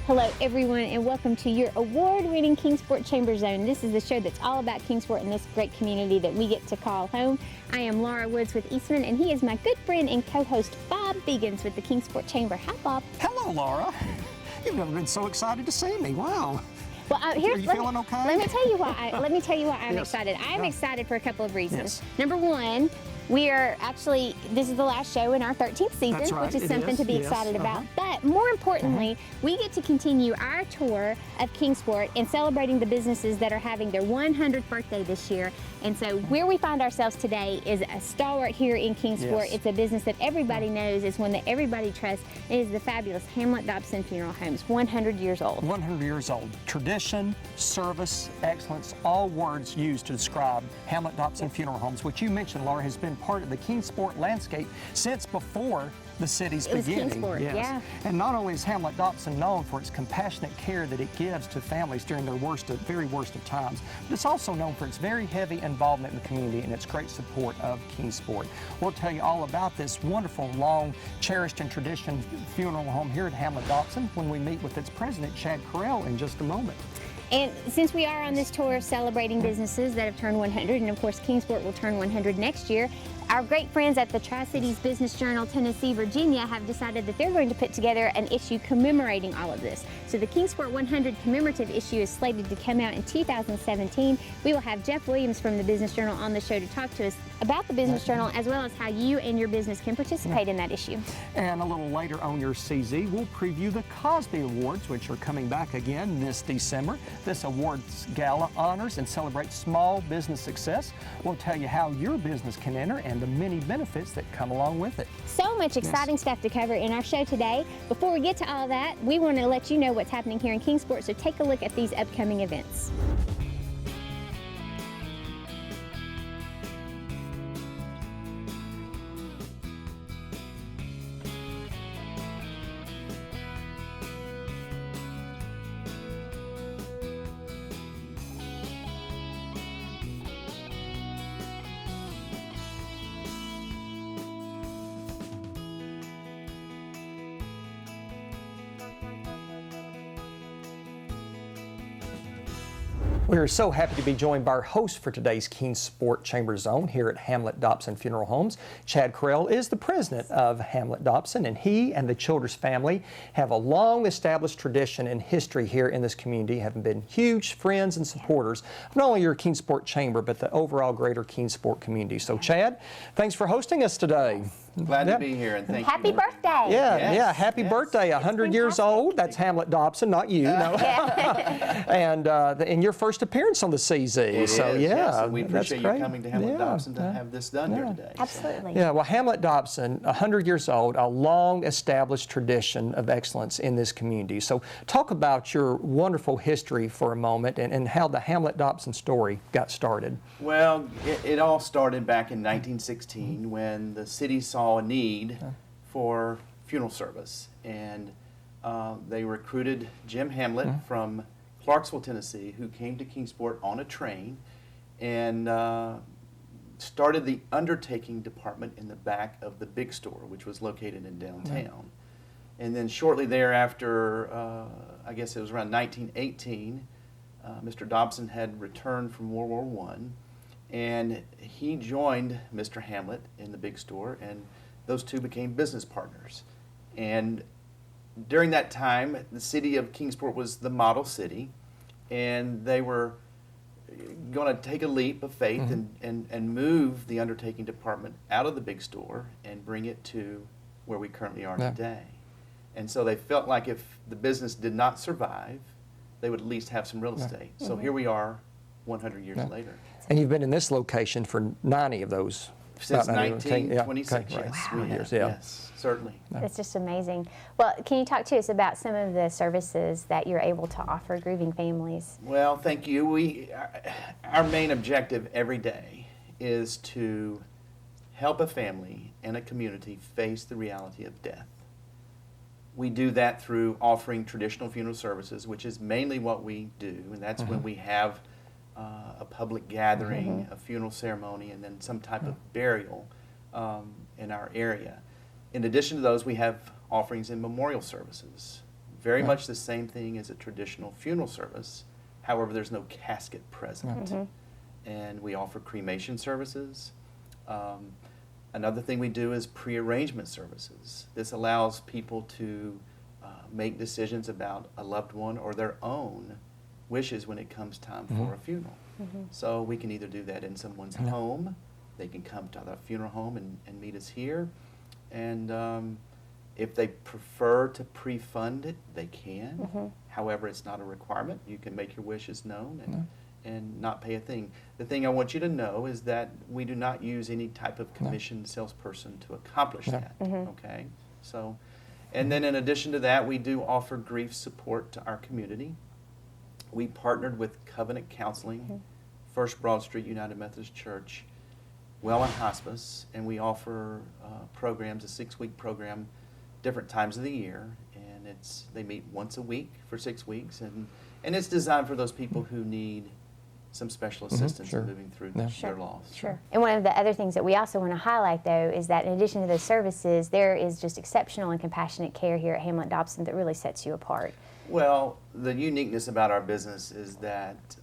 Hello everyone and welcome to your award-winning Kingsport Chamber Zone. This is the show that's all about Kingsport and this great community that we get to call home. I am Laura Woods with Eastman and he is my good friend and co-host Bob Begans with the Kingsport Chamber. Hi Bob. Hello Laura. You've never been so excited to see me. Wow. Well, Are you feeling okay? Let me tell you why. I'm excited. I am excited for a couple of reasons. Number one, we are actually, this is the last show in our 13th season, That's right, which is something to be excited about. But more importantly, we get to continue our tour of Kingsport and celebrating the businesses that are having their 100th birthday this year. And so where we find ourselves today is a stalwart here in Kingsport. Yes. It's a business that everybody knows. It's one that everybody trusts. It is the fabulous Hamlett Dobson Funeral Homes, 100 years old. 100 years old. Tradition, service, excellence, all words used to describe Hamlett Dobson Funeral Homes, which you mentioned, Laura, has been part of the Kingsport landscape since before the city's beginning. Kingsport, yes. yeah. And not only is Hamlett Dobson known for its compassionate care that it gives to families during their very worst of times, but it's also known for its very heavy involvement in the community and its great support of Kingsport. We'll tell you all about this wonderful, long, cherished and tradition funeral home here at Hamlett Dobson when we meet with its president, Chad Carell, in just a moment. And since we are on this tour celebrating businesses that have turned 100, and of course Kingsport will turn 100 next year, our great friends at the Tri-Cities Business Journal, Tennessee, Virginia have decided that they're going to put together an issue commemorating all of this. So the Kingsport 100 commemorative issue is slated to come out in 2017. We will have Jeff Williams from the Business Journal on the show to talk to us about the Business Journal as well as how you and your business can participate in that issue. And a little later on your CZ, we'll preview the Cosby Awards, which are coming back again this December. This awards gala honors and celebrates small business success. We'll tell you how your business can enter and the many benefits that come along with it. So much exciting stuff to cover in our show today. Before we get to all that, we want to let you know what's happening here in Kingsport, so take a look at these upcoming events. We are so happy to be joined by our host for today's Kingsport Chamber Zone here at Hamlett Dobson Funeral Homes. Chad Carell is the president of Hamlett Dobson, and he and the Childers family have a long-established tradition and history here in this community, having been huge friends and supporters of not only your Kingsport Chamber, but the overall greater Kingsport community. So, Chad, thanks for hosting us today. Glad to be here, and thank Happy you. birthday! Yeah, happy birthday. 100 years old. That's Hamlett Dobson, not you. No. And your first appearance on the CZ. It so is, yeah, yes, and we appreciate you great. coming to Hamlett Dobson to have this done here today. Absolutely. Yeah, well, Hamlett Dobson, 100 years old, a long-established tradition of excellence in this community. So talk about your wonderful history for a moment and how the Hamlett Dobson story got started. Well, it all started back in 1916 when the city saw a need for funeral service, and they recruited Jim Hamlett from Clarksville, Tennessee, who came to Kingsport on a train and started the undertaking department in the back of the big store, which was located in downtown. And then shortly thereafter, I guess it was around 1918, Mr. Dobson had returned from World War I, and he joined Mr. Hamlett in the big store, and those two became business partners. And during that time, the city of Kingsport was the model city, and they were going to take a leap of faith and move the undertaking department out of the big store and bring it to where we currently are today. And so they felt like if the business did not survive, they would at least have some real estate. So here we are 100 years later. And you've been in this location for 90 of those. Since 1926, right. yes. Wow. We have, Yeah. yes, certainly. It's just amazing. Well, can you talk to us about some of the services that you're able to offer grieving families? Well, thank you. Our main objective every day is to help a family and a community face the reality of death. We do that through offering traditional funeral services, which is mainly what we do, and that's when we have a public gathering, a funeral ceremony, and then some type of burial in our area. In addition to those, we have offerings in memorial services, very much the same thing as a traditional funeral service. However, there's no casket present. And we offer cremation services. Another thing we do is pre-arrangement services. This allows people to make decisions about a loved one or their own wishes when it comes time for a funeral. So we can either do that in someone's home, they can come to the funeral home and meet us here, and if they prefer to pre-fund it, they can. However, it's not a requirement. You can make your wishes known and not pay a thing. The thing I want you to know is that we do not use any type of commissioned salesperson to accomplish that, okay? So, and then in addition to that, we do offer grief support to our community. We partnered with Covenant Counseling, First Broad Street United Methodist Church, Well and Hospice, and we offer programs, a 6-week program, different times of the year, and they meet once a week for 6 weeks, and it's designed for those people who need some special assistance in moving through their loss. Sure. And one of the other things that we also want to highlight, though, is that in addition to those services, there is just exceptional and compassionate care here at Hamlett Dobson that really sets you apart. Well, the uniqueness about our business is that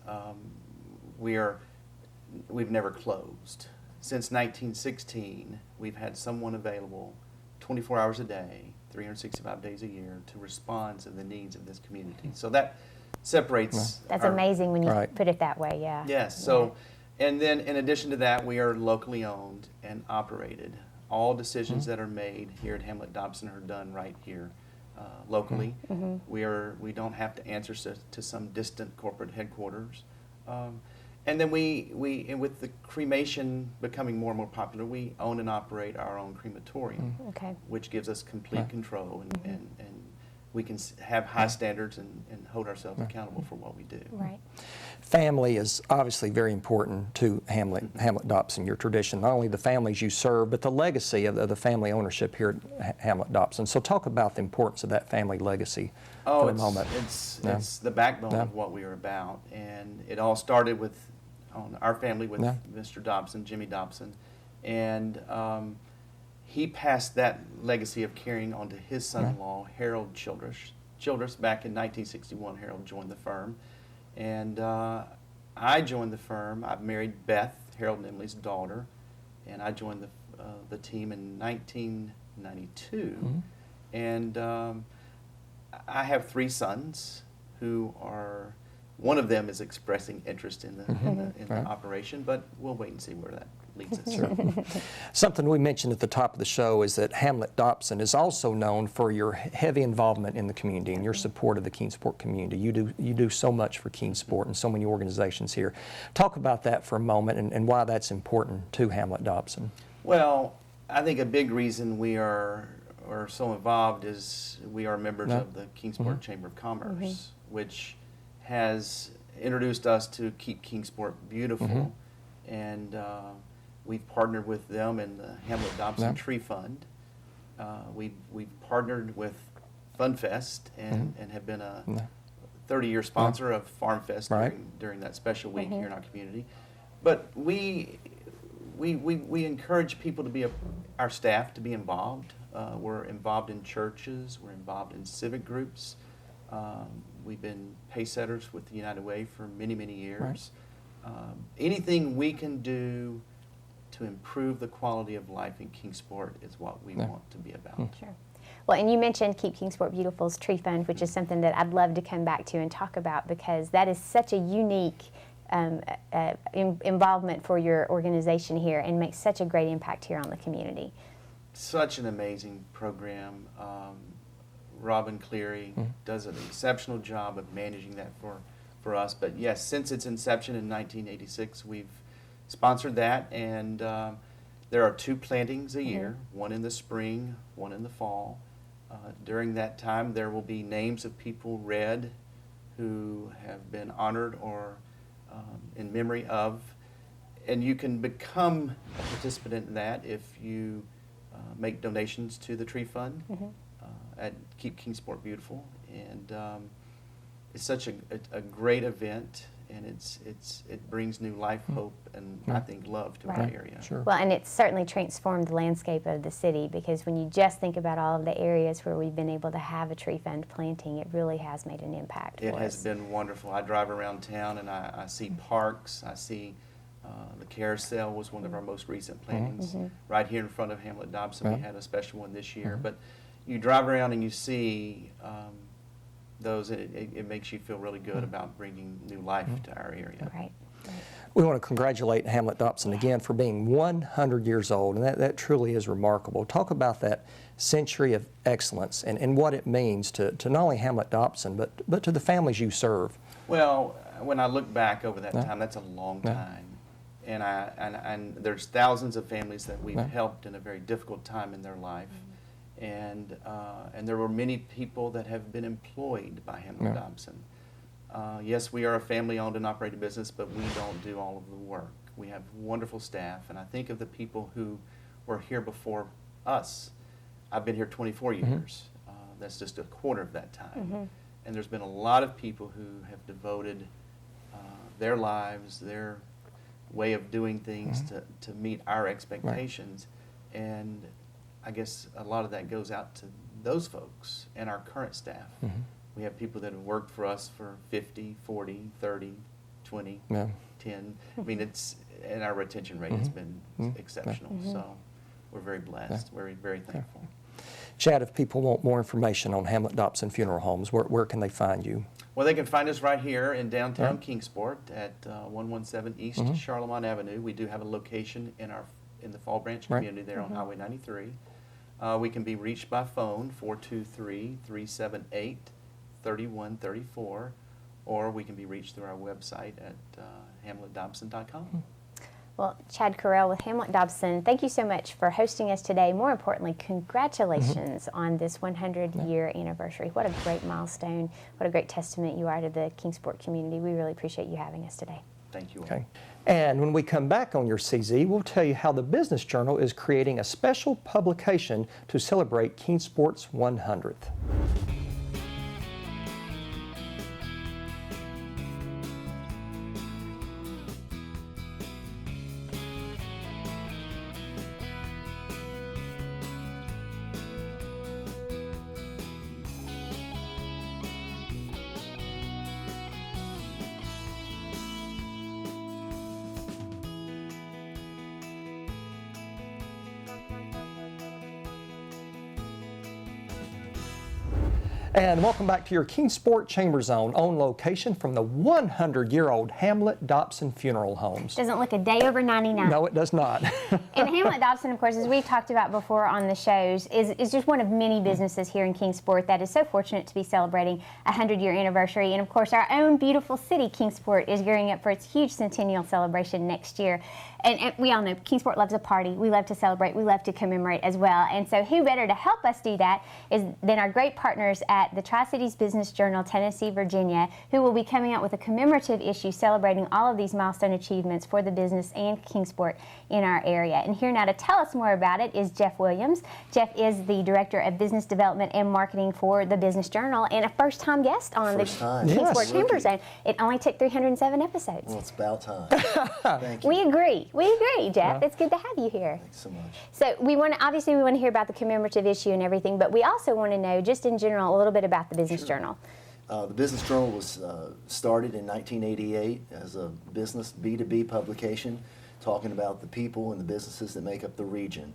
we've never closed. Since 1916, we've had someone available 24 hours a day, 365 days a year to respond to the needs of this community. So that separates. That's amazing when you put it that way, yeah. Yes, so, and then in addition to that, we are locally owned and operated. All decisions that are made here at Hamlett Dobson are done right here. Locally. We don't have to answer to some distant corporate headquarters. And then and with the cremation becoming more and more popular, we own and operate our own crematorium, which gives us complete control, and we can have high standards and hold ourselves accountable for what we do. Right. Family is obviously very important to Hamlett Dobson, your tradition, not only the families you serve, but the legacy of the family ownership here at Hamlett Dobson. So talk about the importance of that family legacy for a moment. It's the backbone of what we are about, and it all started with our family with Mr. Dobson, Jimmy Dobson, and he passed that legacy of carrying on to his son-in-law, Harold Childress. Back in 1961, Harold joined the firm. And I joined the firm. I married Beth, Harold and Emily's daughter, and I joined the team in 1992. And I have 3 sons who are, one of them is expressing interest in the operation, but we'll wait and see where that leads us. Something we mentioned at the top of the show is that Hamlett Dobson is also known for your heavy involvement in the community and your support of the Kingsport community. You do so much for Kingsport and so many organizations here. Talk about that for a moment and why that's important to Hamlett Dobson. Well, I think a big reason we are so involved is we are members of the Kingsport Chamber of Commerce, which has introduced us to Keep Kingsport Beautiful, and we've partnered with them in the Hamlett Dobson Tree Fund. We've partnered with FunFest and have been a 30-year sponsor of Farm Fest during that special week here in our community. But we encourage people to be our staff to be involved. We're involved in churches. We're involved in civic groups. We've been pay setters with the United Way for many, many years. Anything we can do to improve the quality of life in Kingsport is what we want to be about. Sure. Well, and you mentioned Keep Kingsport Beautiful's Tree Fund, which is something that I'd love to come back to and talk about, because that is such a unique involvement for your organization here and makes such a great impact here on the community. Such an amazing program. Robin Cleary does an exceptional job of managing that for us. But yes, since its inception in 1986, we've sponsored that, and there are 2 plantings a year, one in the spring, one in the fall. During that time, there will be names of people read who have been honored or in memory of, and you can become a participant in that if you make donations to the Tree Fund at Keep Kingsport Beautiful. And it's such a great event. and it brings new life, hope, and I think love to our Right. area. Sure. Well, and it's certainly transformed the landscape of the city, because when you just think about all of the areas where we've been able to have a tree fund planting, it really has made an impact It for has us. been wonderful. I drive around town and I see parks. I see the carousel was one of our most recent plantings. Right here in front of Hamlett Dobson, we had a special one this year. But you drive around and you see those, and it makes you feel really good about bringing new life to our area. Right. We want to congratulate Hamlett Dobson again for being 100 years old, and that truly is remarkable. Talk about that century of excellence and what it means to not only Hamlett Dobson, but to the families you serve. Well, when I look back over that time, that's a long time. And there's thousands of families that we've helped in a very difficult time in their life. And there were many people that have been employed by Hamlett Dobson. Yes, we are a family-owned and operated business, but we don't do all of the work. We have wonderful staff, and I think of the people who were here before us. I've been here 24 years. That's just a quarter of that time. And there's been a lot of people who have devoted their lives, their way of doing things to meet our expectations. And I guess a lot of that goes out to those folks and our current staff. We have people that have worked for us for 50, 40, 30, 20, 10. I mean, and our retention rate has been exceptional. So we're very blessed. We're very thankful. Chad, if people want more information on Hamlett Dobson Funeral Homes, where can they find you? Well, they can find us right here in downtown Kingsport at 117 East Charlemont Avenue. We do have a location in the Fall Branch community there on Highway 93. We can be reached by phone, 423-378-3134, or we can be reached through our website at hamlettdobson.com. Well, Chad Carell with Hamlett Dobson, thank you so much for hosting us today. More importantly, congratulations on this 100-year anniversary. What a great milestone. What a great testament you are to the Kingsport community. We really appreciate you having us today. Thank you all. Okay. And when we come back on your CZ, we'll tell you how the Business Journal is creating a special publication to celebrate Kingsport's 100th. And welcome back to your Kingsport Chamber Zone, on location from the 100-year-old Hamlett Dobson Funeral Homes. Doesn't look a day over 99. No, it does not. And Hamlett Dobson, of course, as we've talked about before on the shows, is just one of many businesses here in Kingsport that is so fortunate to be celebrating a 100-year anniversary. And of course, our own beautiful city, Kingsport, is gearing up for its huge centennial celebration next year. And we all know Kingsport loves a party. We love to celebrate. We love to commemorate as well. And so who better to help us do that than our great partners at the Tri-Cities Business Journal, Tennessee, Virginia, who will be coming out with a commemorative issue celebrating all of these milestone achievements for the business and Kingsport in our area. And here now to tell us more about it is Jeff Williams. Jeff is the Director of Business Development and Marketing for the Business Journal and a first-time guest on the Kingsport Chamber Zone. It only took 307 episodes. Well, it's about time. Thank you. We agree, Jeff. It's good to have you here. Thanks so much. So we want to hear about the commemorative issue and everything, but we also want to know, just in general, a little bit about the Business Journal. The Business Journal was started in 1988 as a business B2B publication, talking about the people and the businesses that make up the region.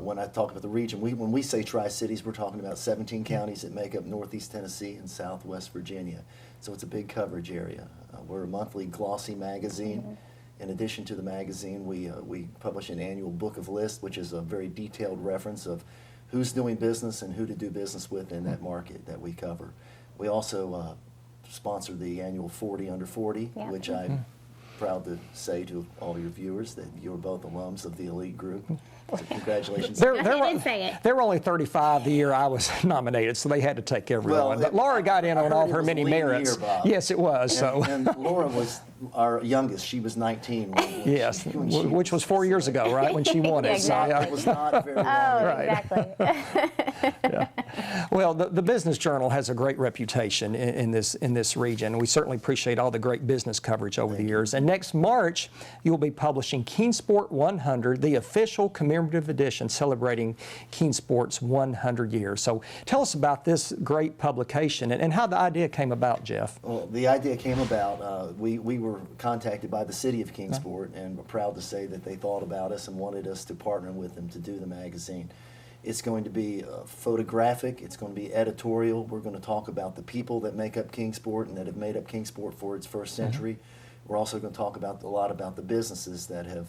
When I talk about the region, when we say Tri-Cities, we're talking about 17 counties that make up Northeast Tennessee and Southwest Virginia. So it's a big coverage area. We're a monthly glossy magazine. In addition to the magazine, we publish an annual book of lists, which is a very detailed reference of who's doing business and who to do business with in that market that we cover. We also sponsor the annual 40 Under 40, which I'm proud to say to all your viewers that you're both alums of the elite group. So congratulations. There were only 35 the year I was nominated, so they had to take everyone. But Laura got in on all her many merits. Year, Bob. Yes, it was. And Laura was our youngest, she was 19. Yes, which was 4 years ago, right, when she won it. Yeah, exactly. It was not very long. Oh, Right. exactly. Well, the Business Journal has a great reputation in this region. We certainly appreciate all the great business coverage over the years. And next March, you'll be publishing Keensport 100, the official commemorative edition celebrating Keensport's 100 years. So tell us about this great publication and how the idea came about, Jeff. Well, the idea came about, we were contacted by the city of Kingsport, and we're proud to say that they thought about us and wanted us to partner with them to do the magazine. It's going to be photographic, it's going to be editorial. We're going to talk about the people that make up Kingsport and that have made up Kingsport for its first century. We're also going to talk about a lot about the businesses that have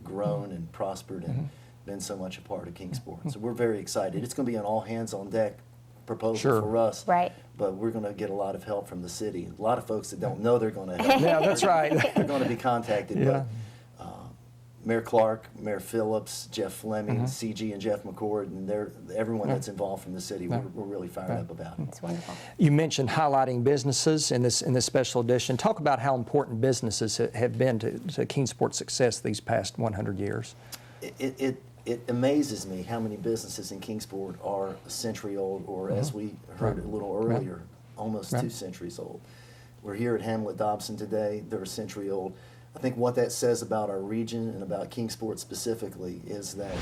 grown and prospered and been so much a part of Kingsport. So we're very excited. It's going to be an all hands on deck proposal for us. Right. But we're going to get a lot of help from the city. A lot of folks that don't know they're going to help. Yeah, that's right. They're going to be contacted. Yeah. But Mayor Clark, Mayor Phillips, Jeff Fleming, CG and Jeff McCord, and everyone that's involved from the city, we're really fired up about it. It's wonderful. You mentioned highlighting businesses in this special edition. Talk about how important businesses have been to Keensport's success these past 100 years. It amazes me how many businesses in Kingsport are a century old, or as we heard a little earlier, almost 2 centuries old. We're here at Hamlett Dobson today. They're a century old. I think what that says about our region and about Kingsport specifically is that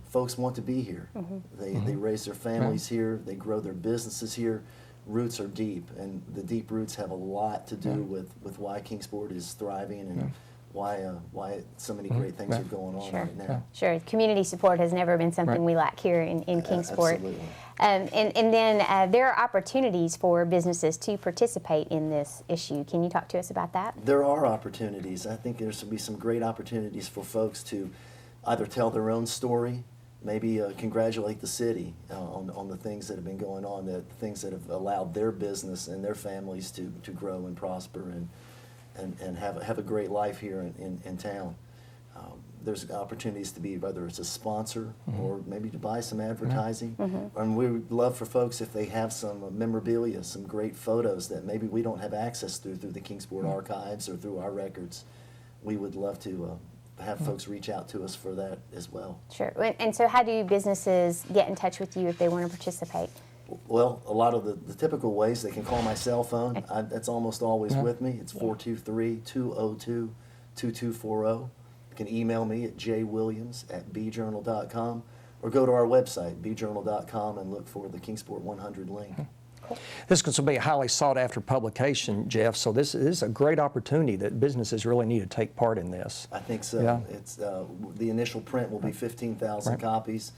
folks want to be here. They raise their families here. They grow their businesses here. Roots are deep, and the deep roots have a lot to do with why Kingsport is thriving and why so many great things are going on right now. Sure. Community support has never been something we lack here in Kingsport. Absolutely. And then there are opportunities for businesses to participate in this issue. Can you talk to us about that? There are opportunities. I think there's going to be some great opportunities for folks to either tell their own story, maybe congratulate the city on the things that have been going on, the things that have allowed their business and their families to grow and prosper and have a great life here in town. There's opportunities to be, whether it's a sponsor or maybe to buy some advertising. And we would love for folks if they have some memorabilia, some great photos that maybe we don't have access through the Kingsport archives or through our records. We would love to have folks reach out to us for that as well. Sure. And so how do businesses get in touch with you if they want to participate? Well, a lot of the typical ways, they can call my cell phone. That's almost always with me. It's 423-202-2240. You can email me at jwilliams@bjournal.com or go to our website, bjournal.com, and look for the Kingsport 100 link. This will be a highly sought after publication, Jeff, so this is a great opportunity that businesses really need to take part in this. I think so. Yeah. It's the initial print will be 15,000 copies.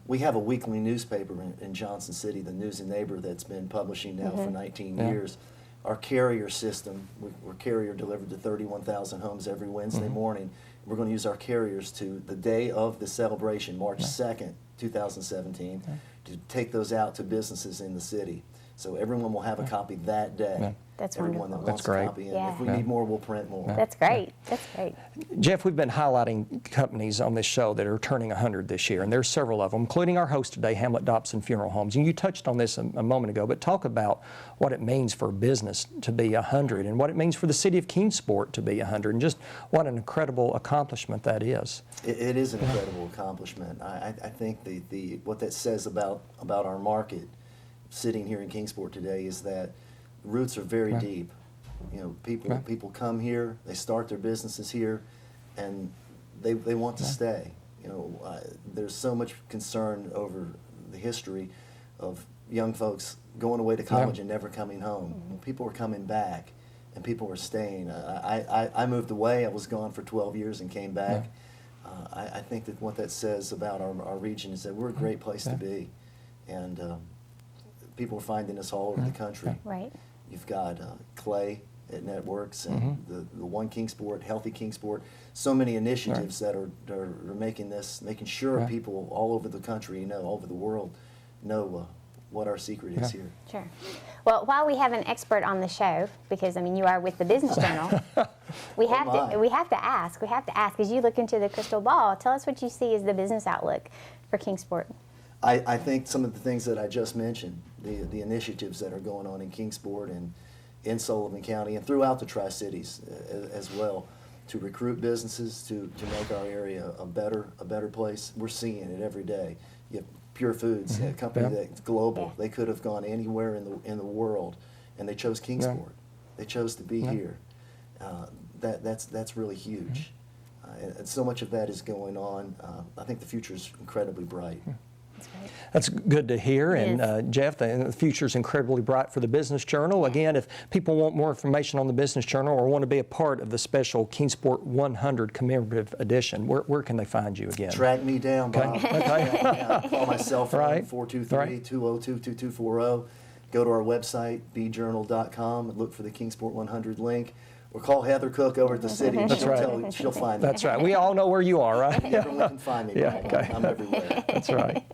We have a weekly newspaper in Johnson City, the News and Neighbor, that's been publishing now for 19 years. Our carrier system, we're carrier delivered to 31,000 homes every Wednesday morning. We're going to use our carriers to the day of the celebration, March 2nd, 2017, to take those out to businesses in the city. So everyone will have a copy that day. That's everyone wonderful. that wants a copy. And if we need more, we'll print more. That's great. That's great. Jeff, we've been highlighting companies on this show that are turning 100 this year, and there's several of them, including our host today, Hamlett Dobson Funeral Homes. And you touched on this a moment ago, but talk about what it means for business to be 100 and what it means for the city of Keensport to be 100, and just what an incredible accomplishment that is. It is an incredible accomplishment. I think what that says about our market sitting here in Kingsport today is that roots are very deep. You know, people come here, they start their businesses here, and they want to stay. You know, there's so much concern over the history of young folks going away to college and never coming home. Well, people are coming back, and people are staying. I moved away. I was gone for 12 years and came back. I think that what that says about our region is that we're a great place to be, and people are finding us all over the country. Right. You've got Clay at Networks and the One Kingsport, Healthy Kingsport. So many initiatives that are making sure people all over the country, all over the world, know what our secret is here. Sure. Well, while we have an expert on the show, because you are with the Business Journal, we have to ask, as you look into the crystal ball, tell us what you see as the business outlook for Kingsport. I think some of the things that I just mentioned, the initiatives that are going on in Kingsport and in Sullivan County and throughout the Tri-Cities as well, to recruit businesses, to make our area a better place. We're seeing it every day. You have Pure Foods, a company that's global. They could have gone anywhere in the world, and they chose Kingsport. They chose to be here. That's really huge. And so much of that is going on. I think the future is incredibly bright. That's good to hear. And Jeff, the future is incredibly bright for the Business Journal. Again, if people want more information on the Business Journal or want to be a part of the special Kingsport 100 commemorative edition, where can they find you again? Track me down, Bob. Okay. Call my cell phone, Right. 423-202-2240. Go to our website, bjournal.com, and look for the Kingsport 100 link. Or call Heather Cook over at the city. That's right. She'll find me. That's right. We all know where you are, right? Everyone can find me. Yeah, Bob. okay. I'm everywhere. That's right.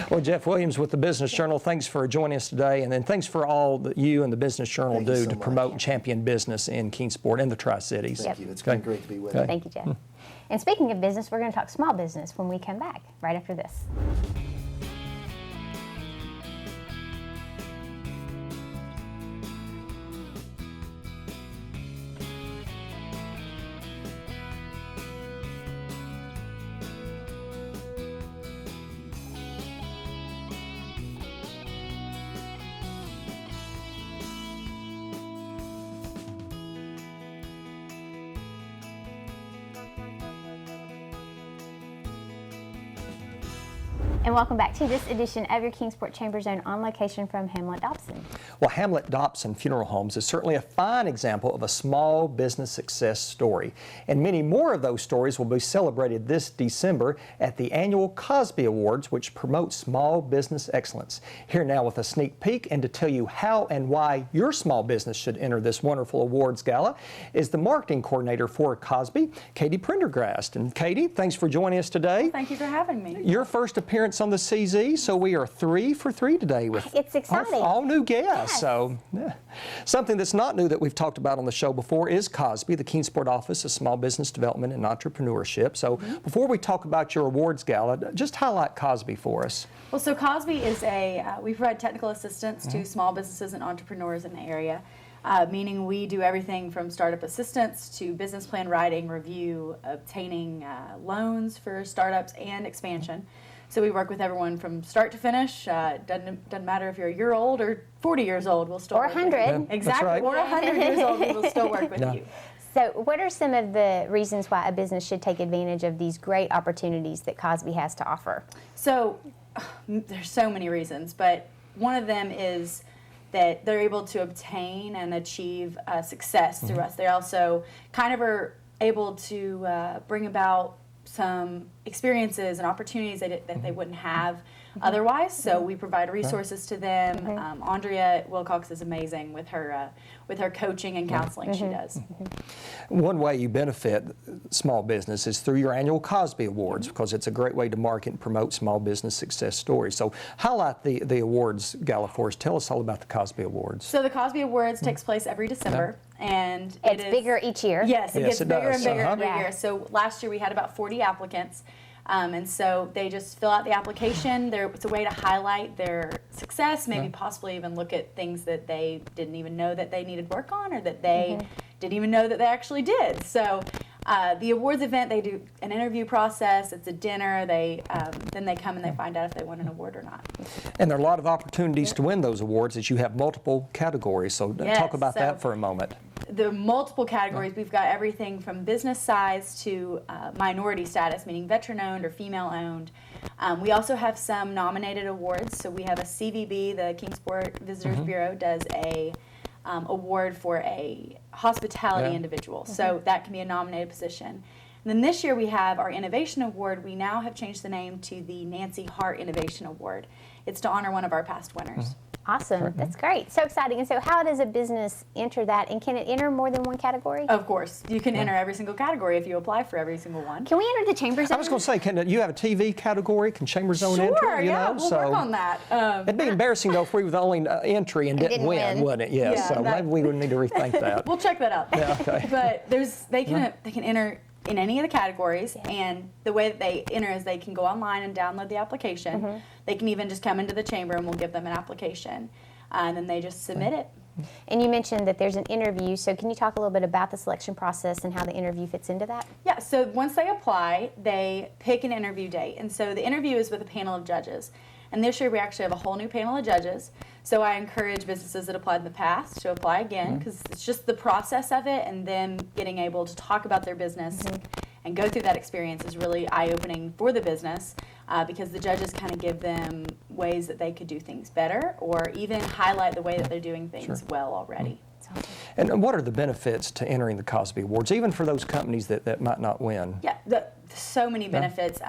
Well, Jeff Williams with the Business Journal, thanks for joining us today, and then thanks for all that you and the Business Journal Thank you do so to much. promote and champion business in Kingsport and the Tri-Cities. Thank you. It's been great to be with you. Thank you, Jeff. And speaking of business, we're going to talk small business when we come back, right after this. And welcome back to this edition of your Kingsport Chamber Zone on location from Hamlett Dobson. Well, Hamlett Dobson Funeral Homes is certainly a fine example of a small business success story. And many more of those stories will be celebrated this December at the annual Cosby Awards, which promote small business excellence. Here now with a sneak peek and to tell you how and why your small business should enter this wonderful awards gala is the marketing coordinator for Cosby, Katie Prendergast. And Katie, thanks for joining us today. Thank you for having me. Your first appearance on the CZ, so we are 3 for 3 today with It's exciting. all new guests. Yes. So, something that's not new that we've talked about on the show before is Cosby, the Kingsport Office of Small Business Development and Entrepreneurship. So, before we talk about your awards gala, just highlight Cosby for us. Well, so Cosby is we provide technical assistance to small businesses and entrepreneurs in the area, meaning we do everything from startup assistance to business plan writing, review, obtaining loans for startups and expansion. So we work with everyone from start to finish. Doesn't matter if you're a year old or 40 years old, we'll still Or work with 100. you. Yeah, that's Exactly, right. or 100 years old, we will still work with Yeah. you. So what are some of the reasons why a business should take advantage of these great opportunities that Cosby has to offer? So there's so many reasons, but one of them is that they're able to obtain and achieve success through us. They also kind of are able to bring about some experiences and opportunities that they wouldn't have otherwise. So we provide resources to them. Andrea Wilcox is amazing with her coaching and counseling she does. One way you benefit small business is through your annual Cosby Awards, because it's a great way to market and promote small business success stories. So highlight the awards gala for us. Tell us all about the Cosby Awards. So the Cosby Awards takes place every December, and It's bigger each year. Yes, it Yes, gets it bigger does. and bigger every Yeah. year. So last year we had about 40 applicants. And so they just fill out the application. It's a way to highlight their success, maybe possibly even look at things that they didn't even know that they needed work on, or that they didn't even know that they actually did. So the awards event, they do an interview process. It's a dinner. Then they come and they find out if they won an award or not. And there are a lot of opportunities to win those awards as you have multiple categories. So Yes, talk about so- that for a moment. The multiple categories, we've got everything from business size to minority status, meaning veteran-owned or female-owned. We also have some nominated awards. So we have a CVB, the Kingsport Visitors Bureau, does a award for a hospitality individual. So that can be a nominated position. And then this year we have our Innovation Award. We now have changed the name to the Nancy Hart Innovation Award. It's to honor one of our past winners. Awesome. That's great. So exciting. And so how does a business enter that? And can it enter more than one category? Of course, you can enter every single category if you apply for every single one. Can we enter the chamber zone? I was going to say, can you have a TV category? Can Chamber Zone enter? Sure, You yeah, know? we'll So work on that. it'd be embarrassing though if we were the only entry and didn't didn't win, win. wouldn't it? Yes. Yeah, So that- maybe we would need to rethink that. We'll check that out. Yeah, okay. But they can enter in any of the categories, and the way that they enter is they can go online and download the application. They can even just come into the chamber and we'll give them an application, and then they just submit it. And you mentioned that there's an interview, so can you talk a little bit about the selection process and how the interview fits into that? Yeah, so once they apply, they pick an interview date. And so the interview is with a panel of judges. And this year we actually have a whole new panel of judges. So I encourage businesses that applied in the past to apply again, because it's just the process of it and them getting able to talk about their business and go through that experience is really eye-opening for the business, because the judges kind of give them ways that they could do things better or even highlight the way that they're doing things well already. And what are the benefits to entering the Cosby Awards, even for those companies that might not win? Yeah, so many benefits.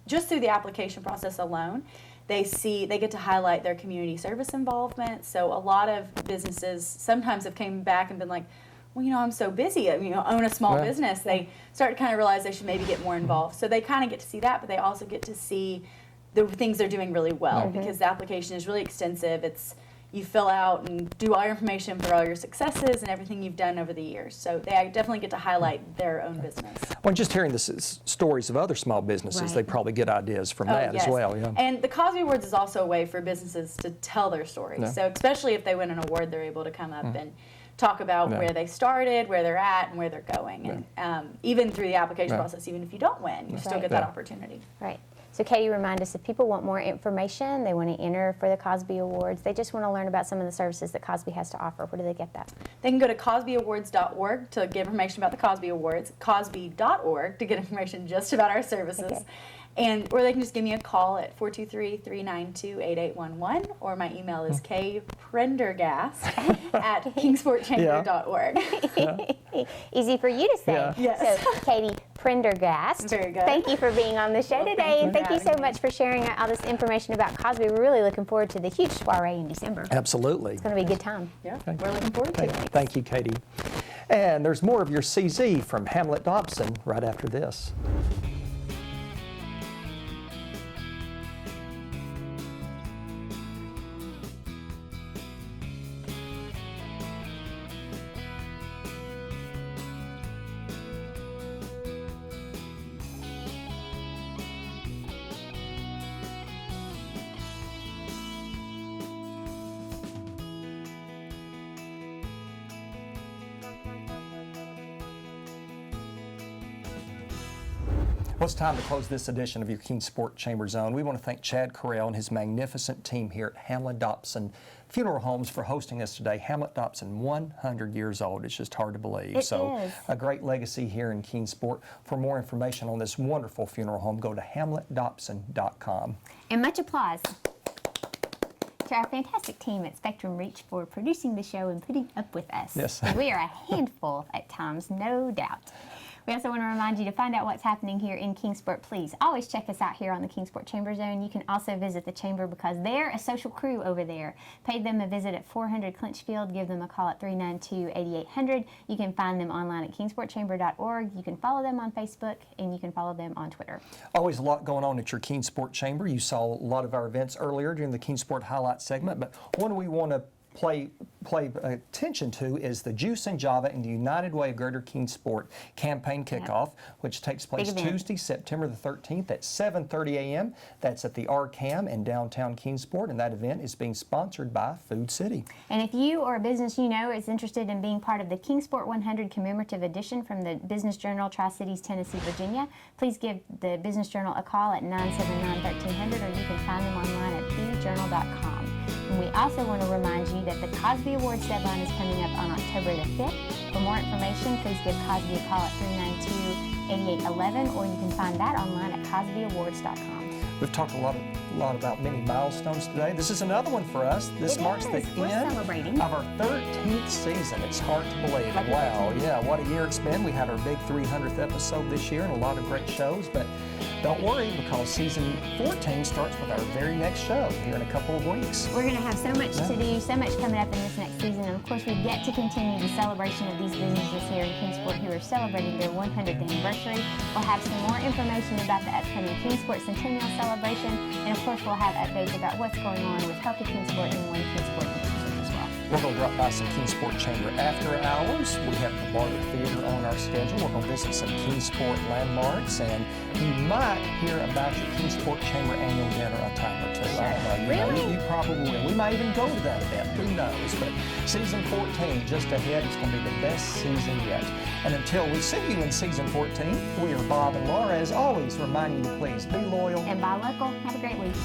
Just through the application process alone, they get to highlight their community service involvement. So a lot of businesses sometimes have came back and been like, well, I'm so busy, own a small business. They start to kind of realize they should maybe get more involved. So they kind of get to see that, but they also get to see the things they're doing really well, because the application is really extensive. You fill out and do all your information for all your successes and everything you've done over the years. So they definitely get to highlight their own business. Well, just hearing the stories of other small businesses, they probably get ideas from that as well. Yeah. And the Cosby Awards is also a way for businesses to tell their stories. So especially if they win an award, they're able to come up and talk about where they started, where they're at, and where they're going. And even through the application process, even if you don't win, you still get that opportunity. Right. So Katie, remind us, if people want more information, they want to enter for the Cosby Awards, they just want to learn about some of the services that Cosby has to offer, where do they get that? They can go to cosbyawards.org to get information about the Cosby Awards, cosby.org to get information just about our services. Or they can just give me a call at 423-392-8811, or my email is kprendergast at kingsportchamber.org. Easy for you to say. Yeah. Yes. So, Katie Prendergast, Very good. thank you for being on the show today, and thank you so having me. much for sharing all this information about Cosby. We're really looking forward to the huge soiree in December. Absolutely. It's going to be a good time. Yeah, we're looking forward to it. Thank you, Katie. And there's more of your CZ from Hamlett Dobson right after this. Well, it's time to close this edition of your King Sport Chamber Zone. We want to thank Chad Carell and his magnificent team here at Hamlett Dobson Funeral Homes for hosting us today. Hamlett Dobson, 100 years old. It's just hard to believe. It so is. A great legacy here in King Sport. For more information on this wonderful funeral home, go to hamlettdobson.com. And much applause to our fantastic team at Spectrum Reach for producing the show and putting up with us. Yes. We are a handful at times, no doubt. We also want to remind you to find out what's happening here in Kingsport. Please always check us out here on the Kingsport Chamber Zone. You can also visit the Chamber because they're a social crew over there. Pay them a visit at 400 Clinchfield. Give them a call at 392-8800. You can find them online at kingsportchamber.org. You can follow them on Facebook, and you can follow them on Twitter. Always a lot going on at your Kingsport Chamber. You saw a lot of our events earlier during the Kingsport Highlight segment, but one we want to pay attention to is the Juice and Java and the United Way of Greater Kingsport campaign kickoff, which takes place Tuesday, September the 13th at 7:30 a.m. That's at the RCAM in downtown Kingsport, and that event is being sponsored by Food City. And if you or a business you know is interested in being part of the Kingsport 100 commemorative edition from the Business Journal, Tri-Cities, Tennessee, Virginia, please give the Business Journal a call at 979-1300, or you can find them online at thejournal.com. And we also want to remind you that the Cosby Awards deadline is coming up on October the 5th. For more information, please give Cosby a call at 392-8811, or you can find that online at cosbyawards.com. We've talked a lot about many milestones today. This is another one for us. This marks the end of our 13th season. It's hard to believe. Wow, yeah, what a year it's been. We had our big 300th episode this year and a lot of great shows, but don't worry, because season 14 starts with our very next show here in a couple of weeks. We're going to have so much to do, so much coming up in this next season, and of course we've yet to continue the celebration of these businesses here in Kingsport who are celebrating their 100th anniversary. We'll have some more information about the upcoming Kingsport Centennial celebration, and of course we'll have updates about what's going on with Healthy Kingsport and One Kingsport initiative as well. We're going to drop by some Kingsport Chamber after hours. We have the Barter Theater on our schedule. We're going to visit some Kingsport landmarks, and you might hear about your Kingsport Chamber annual dinner a time or two. I don't know. Really? You probably will. We might even go to that event. Who knows? But season 14 just ahead. It's going to be the best season yet. And until we see you in season 14, we are Bob and Laura, as always, reminding you to please be loyal And buy local. Have a great week.